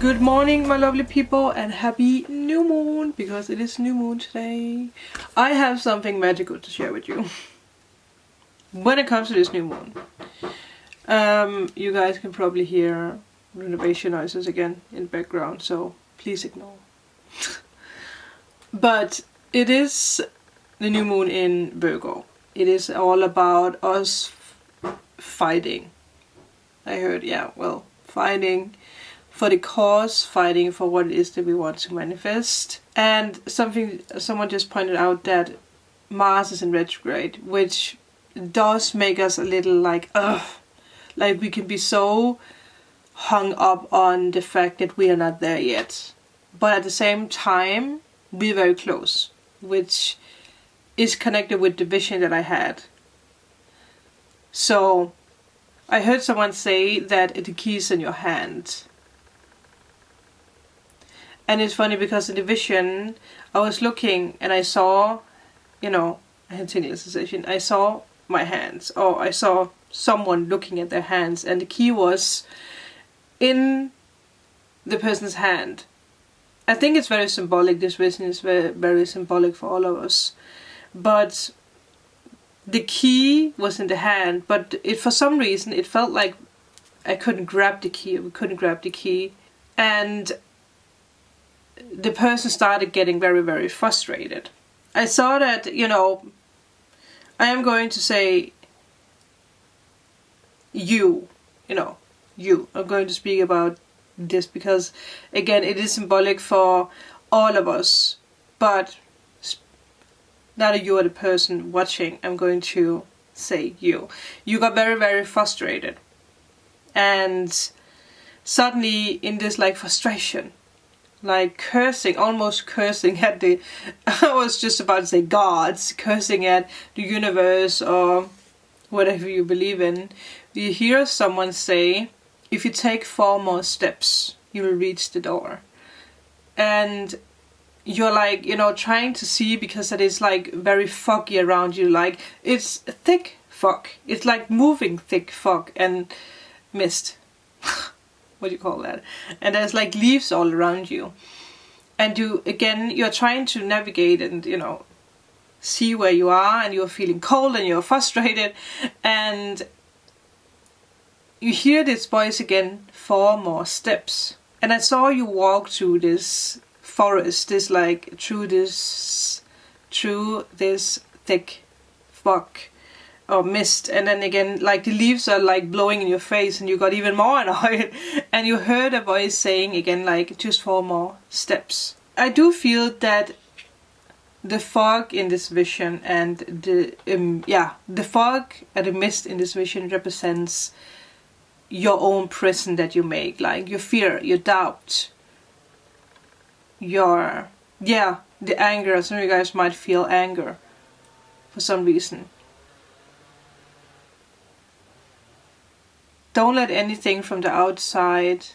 Good morning, my lovely people, and happy new moon, because it is new moon today. I have something magical to share with you when it comes to this new moon. You guys can probably hear renovation noises again in the background, so please ignore. But it is the new moon in Virgo. It is all about us fighting. I heard, fighting for the cause, fighting for what it is that we want to manifest. And someone just pointed out that Mars is in retrograde, which does make us a little like, like we can be so hung up on the fact that we are not there yet. But at the same time, we're very close, which is connected with the vision that I had. So I heard someone say that the key is in your hand. And it's funny because in the vision, I was looking and I saw, I had tinnitus sensation. I saw my hands, or I saw someone looking at their hands, and the key was in the person's hand. I think it's very symbolic. This vision is very, very symbolic for all of us. But the key was in the hand, but for some reason it felt like I couldn't grab the key. We couldn't grab the key, and the person started getting very, very frustrated. I saw that, I am going to say you. I'm going to speak about this because, again, it is symbolic for all of us. But now that you are the person watching, I'm going to say you. You got very, very frustrated. And suddenly in this frustration, cursing, almost cursing at I was just about to say gods, cursing at the universe or whatever you believe in. You hear someone say, if you take 4 more steps, you will reach the door. And you're trying to see, because it is very foggy around you, it's thick fog. It's like moving thick fog and mist. What do you call that? And there's leaves all around you. And you're trying to navigate and, see where you are, and you're feeling cold and you're frustrated. And you hear this voice again, 4 more steps. And I saw you walk through this forest, through this thick fog or mist, and then again the leaves are blowing in your face, and you got even more annoyed, and you heard a voice saying again just 4 more steps. I do feel that the fog in this vision and the fog and the mist in this vision represents your own prison that you make, your fear, your doubt, the anger. Some of you guys might feel anger for some reason. Don't let anything from the outside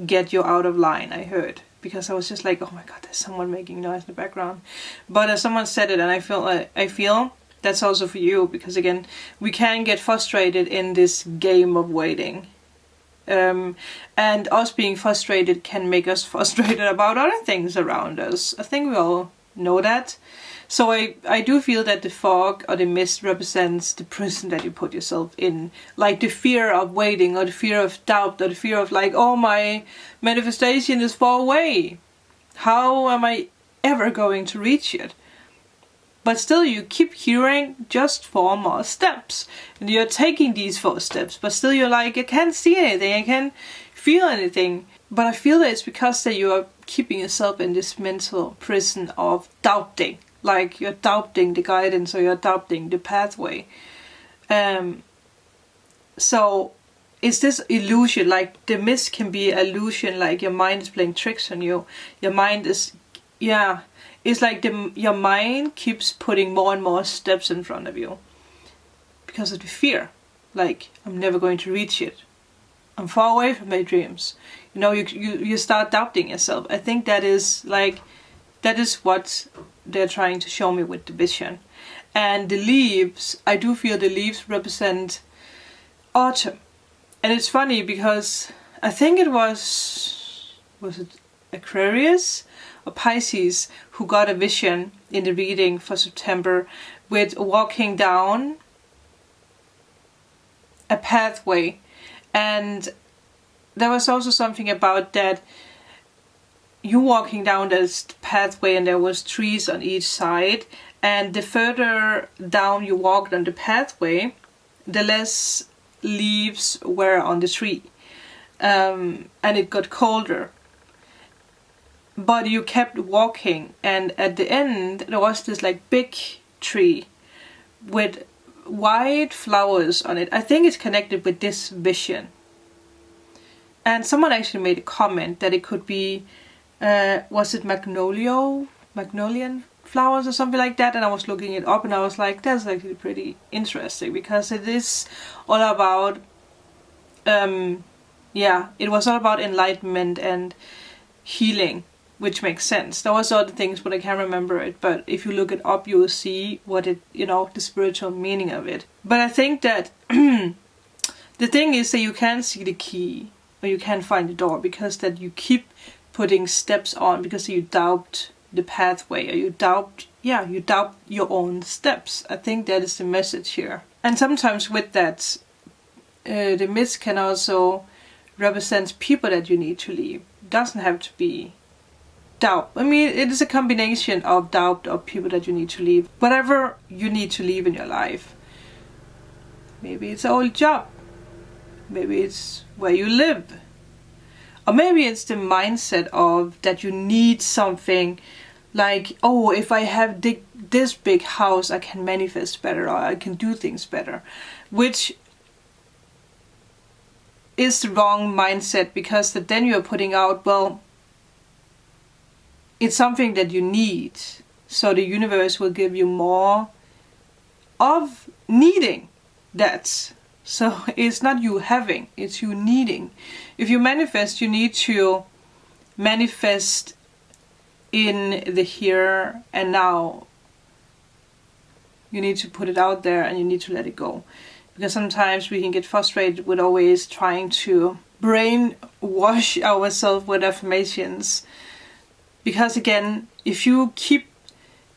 get you out of line, I heard. Because I was just oh my god, there's someone making noise in the background. But as someone said it, and I feel that's also for you. Because again, we can get frustrated in this game of waiting. And us being frustrated can make us frustrated about other things around us. I think we all know that. So I do feel that the fog or the mist represents the prison that you put yourself in. The fear of waiting, or the fear of doubt, or the fear of oh, my manifestation is far away. How am I ever going to reach it? But still you keep hearing just 4 more steps. And you're taking these 4 steps, but still you're I can't see anything, I can't feel anything. But I feel that it's because that you are keeping yourself in this mental prison of doubting. You're doubting the guidance, or you're doubting the pathway. So it's this illusion, the mist can be illusion, your mind is playing tricks on you. Your mind is, it's your mind keeps putting more and more steps in front of you. Because of the fear. I'm never going to reach it. I'm far away from my dreams. You start doubting yourself. I think that is that is what they're trying to show me with the vision. And the leaves, I do feel the leaves represent autumn. And it's funny because I think it was was it Aquarius or Pisces, who got a vision in the reading for September with walking down a pathway. And there was also something about that you walking down this pathway and there was trees on each side, and the further down you walked on the pathway, the less leaves were on the tree, and it got colder. But you kept walking, and at the end there was this like big tree with white flowers on it. I think it's connected with this vision. And someone actually made a comment that it could be, was it magnolian flowers or something like that? And I was looking it up and I was like, that's actually pretty interesting, because it is all about, it was all about enlightenment and healing, which makes sense. There was other things, but I can't remember it. But if you look it up, you will see what it, the spiritual meaning of it. But I think that the thing is that you can't see the key, or you can't find the door, because that you keep putting steps on, because you doubt the pathway, or you doubt your own steps. I think that is the message here. And sometimes with that, the mist can also represent people that you need to leave. It doesn't have to be doubt. I mean, it is a combination of doubt of people that you need to leave. Whatever you need to leave in your life. Maybe it's an old job. Maybe it's where you live. Or maybe it's the mindset of that you need something like, oh, if I have this big house, I can manifest better, or I can do things better. Which is the wrong mindset, because then you're putting out, well, it's something that you need. So the universe will give you more of needing that. So it's not you having, it's you needing. If you manifest, you need to manifest in the here and now. You need to put it out there and you need to let it go. Because sometimes we can get frustrated with always trying to brainwash ourselves with affirmations. Because again, if you keep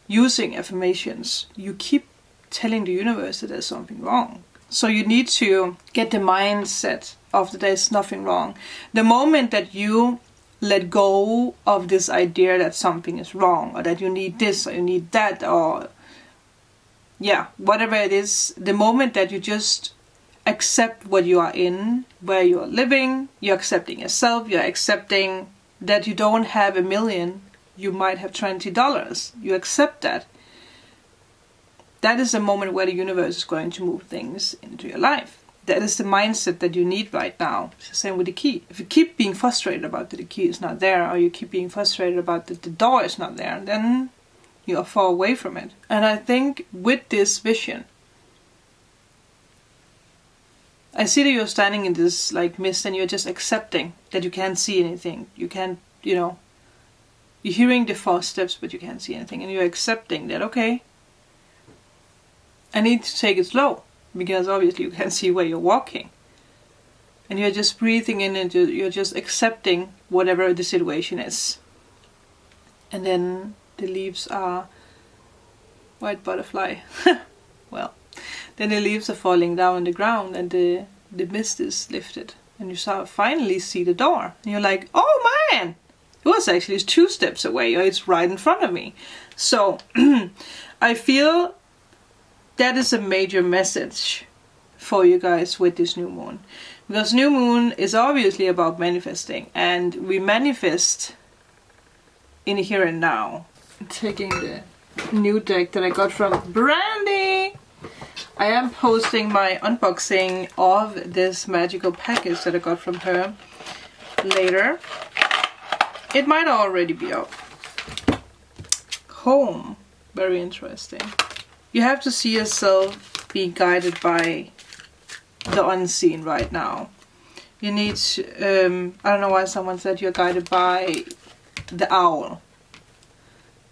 using affirmations, you keep telling the universe that there's something wrong. So you need to get the mindset of that there's nothing wrong. The moment that you let go of this idea that something is wrong, or that you need this or you need that, or whatever it is, the moment that you just accept what you are in, where you are living, you're accepting yourself, you're accepting that you don't have $1 million, you might have $20. You accept that. That is the moment where the universe is going to move things into your life. That is the mindset that you need right now. It's the same with the key. If you keep being frustrated about that the key is not there, or you keep being frustrated about that the door is not there, then you are far away from it. And I think with this vision, I see that you're standing in this like mist and you're just accepting that you can't see anything. You can't, you're hearing the footsteps, but you can't see anything. And you're accepting that, okay, I need to take it slow, because obviously you can't see where you're walking. And you're just breathing in and you're just accepting whatever the situation is. And then the leaves are white butterfly. Well, then the leaves are falling down on the ground and the mist is lifted. And you finally see the door. And you're like, oh man! It was actually 2 steps away, or it's right in front of me. So, I feel that is a major message for you guys with this new moon. Because new moon is obviously about manifesting. And we manifest in here and now. I'm taking the new deck that I got from Brandy. I am posting my unboxing of this magical package that I got from her later. It might already be up. Home. Very interesting. You have to see yourself being guided by the unseen right now. You need to, I don't know why someone said you're guided by the owl.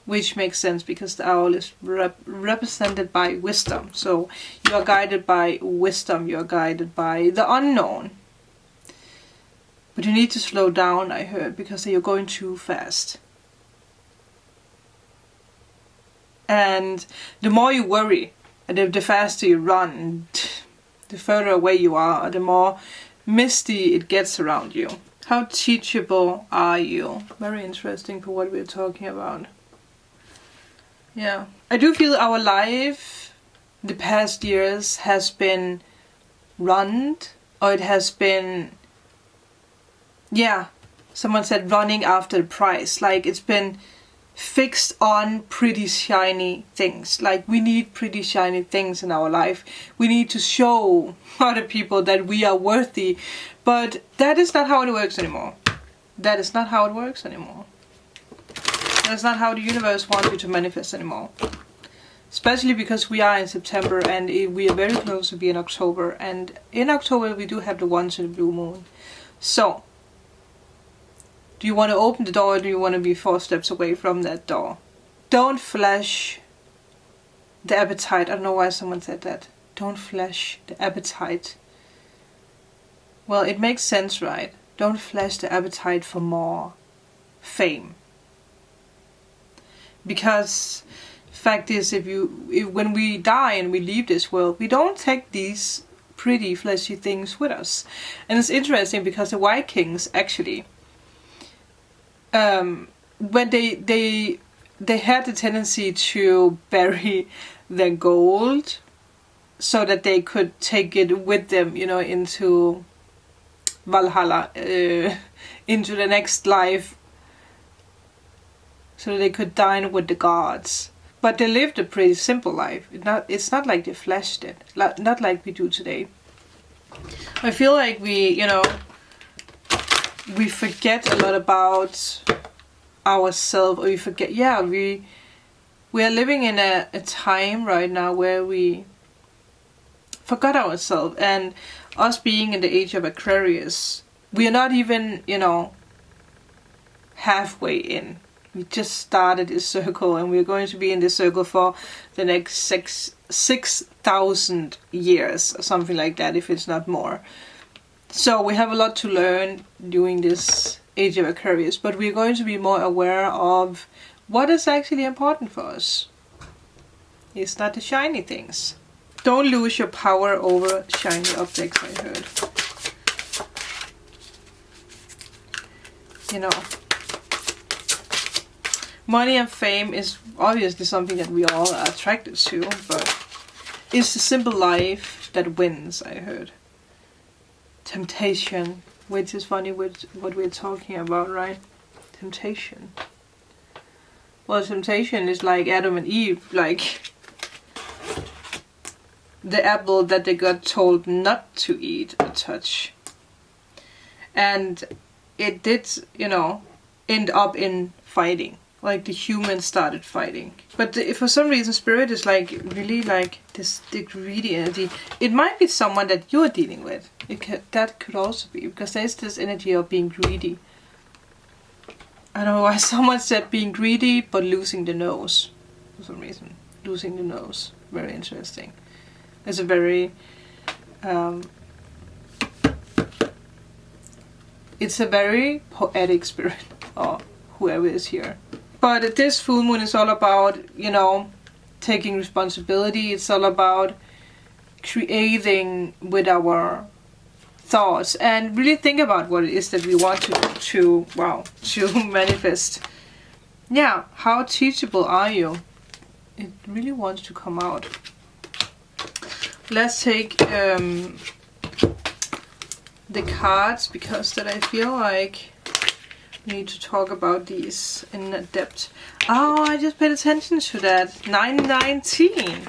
Which makes sense, because the owl is represented by wisdom. So you are guided by wisdom, you are guided by the unknown. But you need to slow down, I heard, because you're going too fast. And the more you worry, and the faster you run, the further away you are, the more misty it gets around you. How teachable are you? Very interesting for what we're talking about. Yeah. I do feel our life the past years has been run, or it has been, yeah, someone said running after the price. Like it's been fixed on pretty shiny things. Like we need pretty shiny things in our life. We need to show other people that we are worthy. But that is not how it works anymore. That is not how it works anymore. That's not how the universe wants you to manifest anymore. Especially because we are in September and we are very close to be in October. And in October we do have the once in a blue moon. So, do you want to open the door, or do you want to be 4 steps away from that door? Don't flash the appetite. I don't know why someone said that. Don't flash the appetite. Well, it makes sense, right? Don't flash the appetite for more fame. Because fact is, if when we die and we leave this world, we don't take these pretty fleshy things with us. And it's interesting because the Vikings actually, when they had the tendency to bury their gold so that they could take it with them, you know, into Valhalla, into the next life, so they could dine with the gods. But they lived a pretty simple life. It's not like they flashed it, not like we do today. I feel like we forget a lot about ourselves, or we forget, we are living in a time right now where we forgot ourselves. And us being in the age of Aquarius, we are not even, halfway in. We just started this circle, and we're going to be in this circle for the next 6,000 years, or something like that, if it's not more. So we have a lot to learn during this age of Aquarius, but we're going to be more aware of what is actually important for us. It's not the shiny things. Don't lose your power over shiny objects, I heard. Money and fame is obviously something that we all are attracted to, but it's the simple life that wins, I heard. Temptation, which is funny with what we're talking about, right? Temptation. Well, temptation is like Adam and Eve, like the apple that they got told not to eat or touch. And it did, end up in fighting. Like the humans started fighting. But for some reason, spirit is like really like the greedy energy. It might be someone that you're dealing with. That could also be, because there's this energy of being greedy. I don't know why someone said being greedy but losing the nose. For some reason. Losing the nose. Very interesting. It's a very it's a very poetic spirit, or whoever is here. But this full moon is all about, taking responsibility. It's all about creating with our thoughts and really think about what it is that we want to manifest. Yeah, how teachable are you? It really wants to come out. Let's take the cards, because that I feel like we need to talk about these in depth. Oh, I just paid attention to that. 919.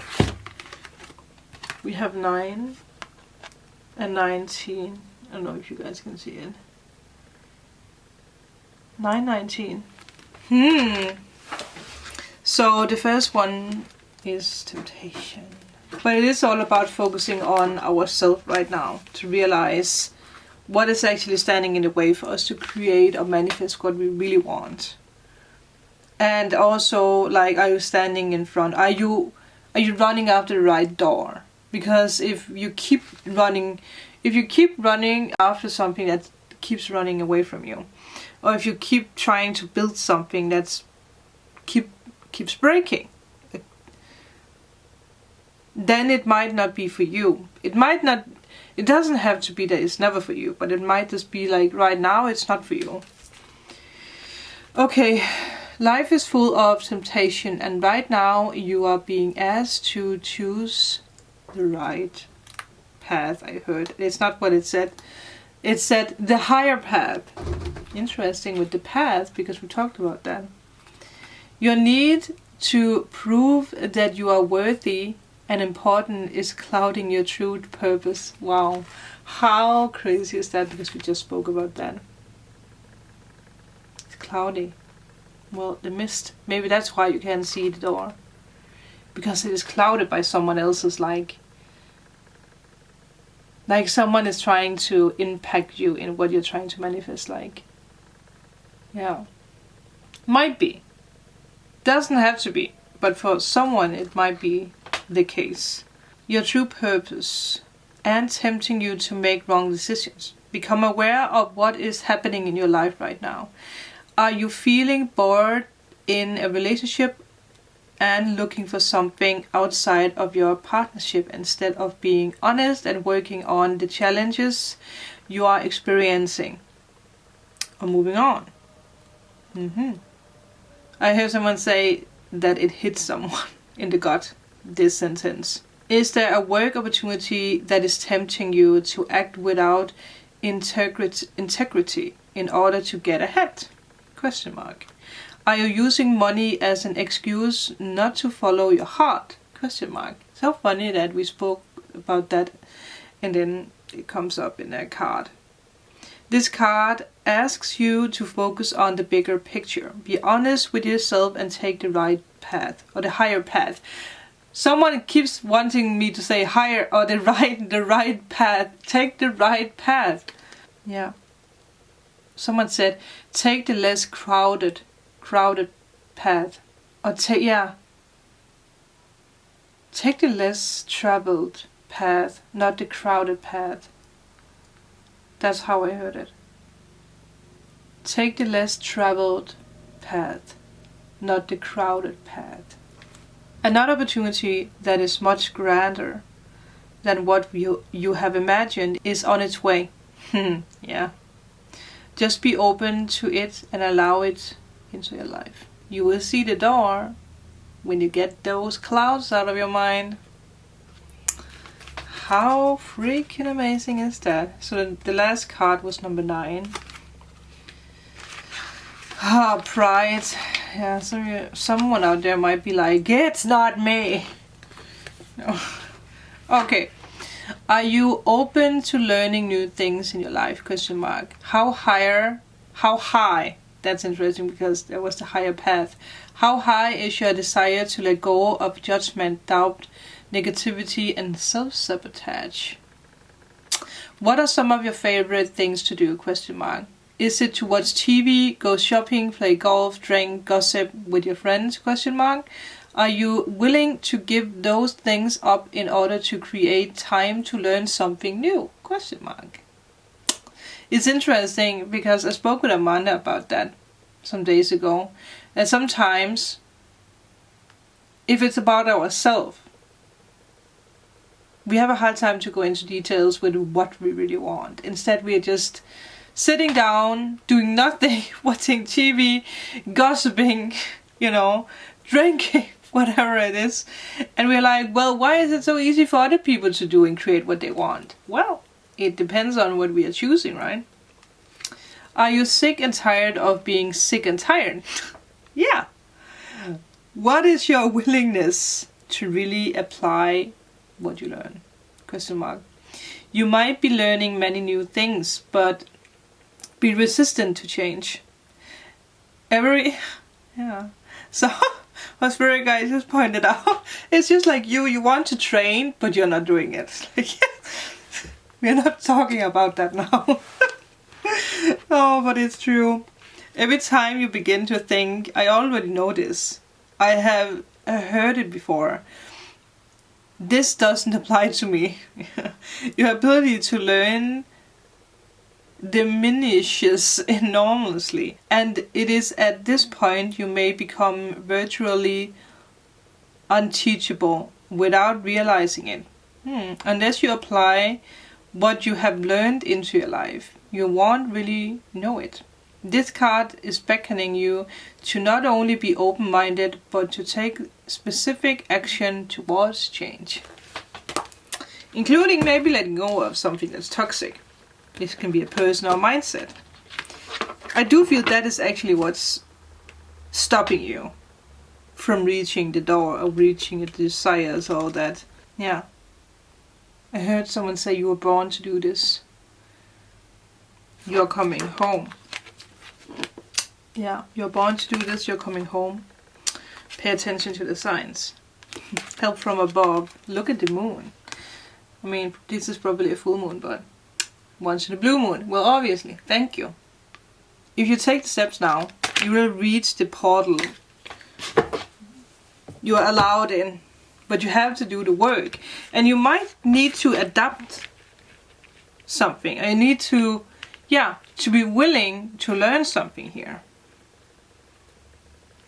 We have 9 and 19. I don't know if you guys can see it. 919. So the first one is temptation. But it is all about focusing on ourselves right now, to realize what is actually standing in the way for us to create or manifest what we really want. And also, like, are you standing in front? Are you running after the right door? Because if you keep running after something that keeps running away from you. Or if you keep trying to build something that's keeps breaking, then it might not be for you. It doesn't have to be that it's never for you, but it might just be like right now it's not for you. Okay, life is full of temptation, and right now you are being asked to choose the right path. I heard. It's not what it said. It said the higher path. Interesting with the path, because we talked about that. Your need to prove that you are worthy and important is clouding your true purpose. Wow. How crazy is that? Because we just spoke about that. It's cloudy. Well, the mist. Maybe that's why you can't see the door. Because it is clouded by someone else's like someone is trying to impact you in what you're trying to manifest like. Yeah. Might be. Doesn't have to be. But for someone it might be the case. Your true purpose and tempting you to make wrong decisions. Become aware of what is happening in your life right now. Are you feeling bored in a relationship and looking for something outside of your partnership instead of being honest and working on the challenges you are experiencing? Or moving on. I heard someone say that it hit someone in the gut, this sentence. Is there a work opportunity that is tempting you to act without integrity in order to get ahead? Question mark. Are you using money as an excuse not to follow your heart? Question mark. So funny that we spoke about that and then it comes up in a card. This card asks you to focus on the bigger picture. Be honest with yourself and take the right path, or the higher path. Someone keeps wanting me to say higher or the right path. Take the right path. Yeah. Someone said, take the less crowded path. Or take the less traveled path, not the crowded path. That's how I heard it. Take the less traveled path, not the crowded path. Another opportunity that is much grander than what you have imagined is on its way. Yeah. Just be open to it and allow it into your life. You will see the door when you get those clouds out of your mind. How freaking amazing is that? So the last card was number 9. Pride. Yeah, so someone out there might be like, it's not me. No. Okay. Are you open to learning new things in your life? Question mark. How high? That's interesting because there was the higher path. How high is your desire to let go of judgment, doubt, negativity, and self-sabotage? What are some of your favorite things to do? Question mark. Is it to watch TV, go shopping, play golf, drink, gossip with your friends? Question mark. Are you willing to give those things up in order to create time to learn something new? Question mark. It's interesting because I spoke with Amanda about that some days ago. And sometimes, if it's about ourselves, we have a hard time to go into details with what we really want. Instead, we are just sitting down, doing nothing, watching TV, gossiping, drinking, whatever it is. And we're like, well, why is it so easy for other people to do and create what they want? Well, it depends on what we are choosing, right? Are you sick and tired of being sick and tired? Yeah. What is your willingness to really apply what you learn? Question mark. You might be learning many new things, but be resistant to change. So what Spirit Guide just pointed out, it's just like you want to train, but you're not doing it. It's like, we're not talking about that now. Oh, but it's true. Every time you begin to think, I already know this. I have heard it before. This doesn't apply to me. Your ability to learn diminishes enormously. And it is at this point you may become virtually unteachable without realizing it. Unless you apply what you have learned into your life, you won't really know it. This card is beckoning you to not only be open-minded, but to take specific action towards change. Including maybe letting go of something that's toxic. This can be a person or mindset. I do feel that is actually what's stopping you from reaching the door or reaching your desires, all that. Yeah. I heard someone say you were born to do this. You're coming home. Yeah, you're born to do this, you're coming home. Pay attention to the signs. Help from above. Look at the moon. I mean, this is probably a full moon, but once in a blue moon. Well, obviously, thank you. If you take the steps now, you will reach the portal you are allowed in. But you have to do the work. And you might need to adapt something. I need to, to be willing to learn something here.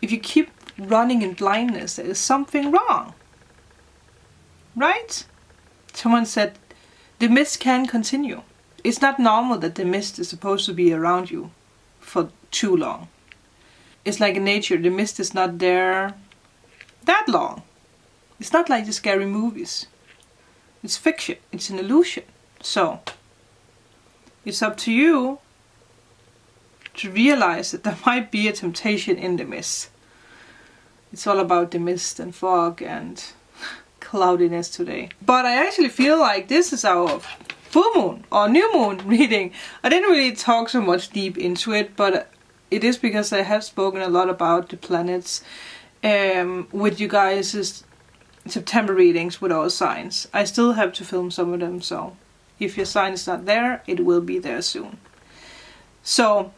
If you keep running in blindness, there is something wrong. Right? Someone said, the mist can continue. It's not normal that the mist is supposed to be around you for too long. It's like in nature, the mist is not there that long. It's not like the scary movies. It's fiction. It's an illusion. So, it's up to you to realize that there might be a temptation in the mist. It's all about the mist and fog and cloudiness today. But I actually feel like this is our full moon or new moon reading. I didn't really talk so much deep into it, but it is because I have spoken a lot about the planets with you guys' September readings with all signs. I still have to film some of them, so if your sign is not there, it will be there soon. So,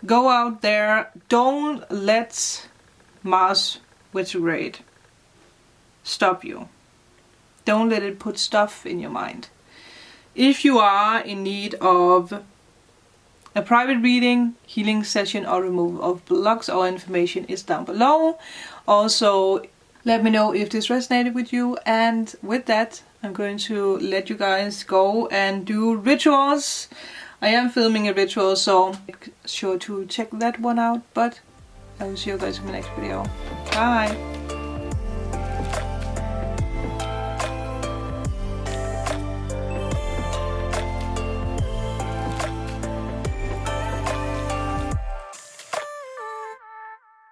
go out there. Don't let Mars retrograde stop you. Don't let it put stuff in your mind. If you are in need of a private reading, healing session, or removal of blocks, all information is down below. Also, let me know if this resonated with you. And with that, I'm going to let you guys go and do rituals. I am filming a ritual, so make sure to check that one out. But I will see you guys in the next video. Bye!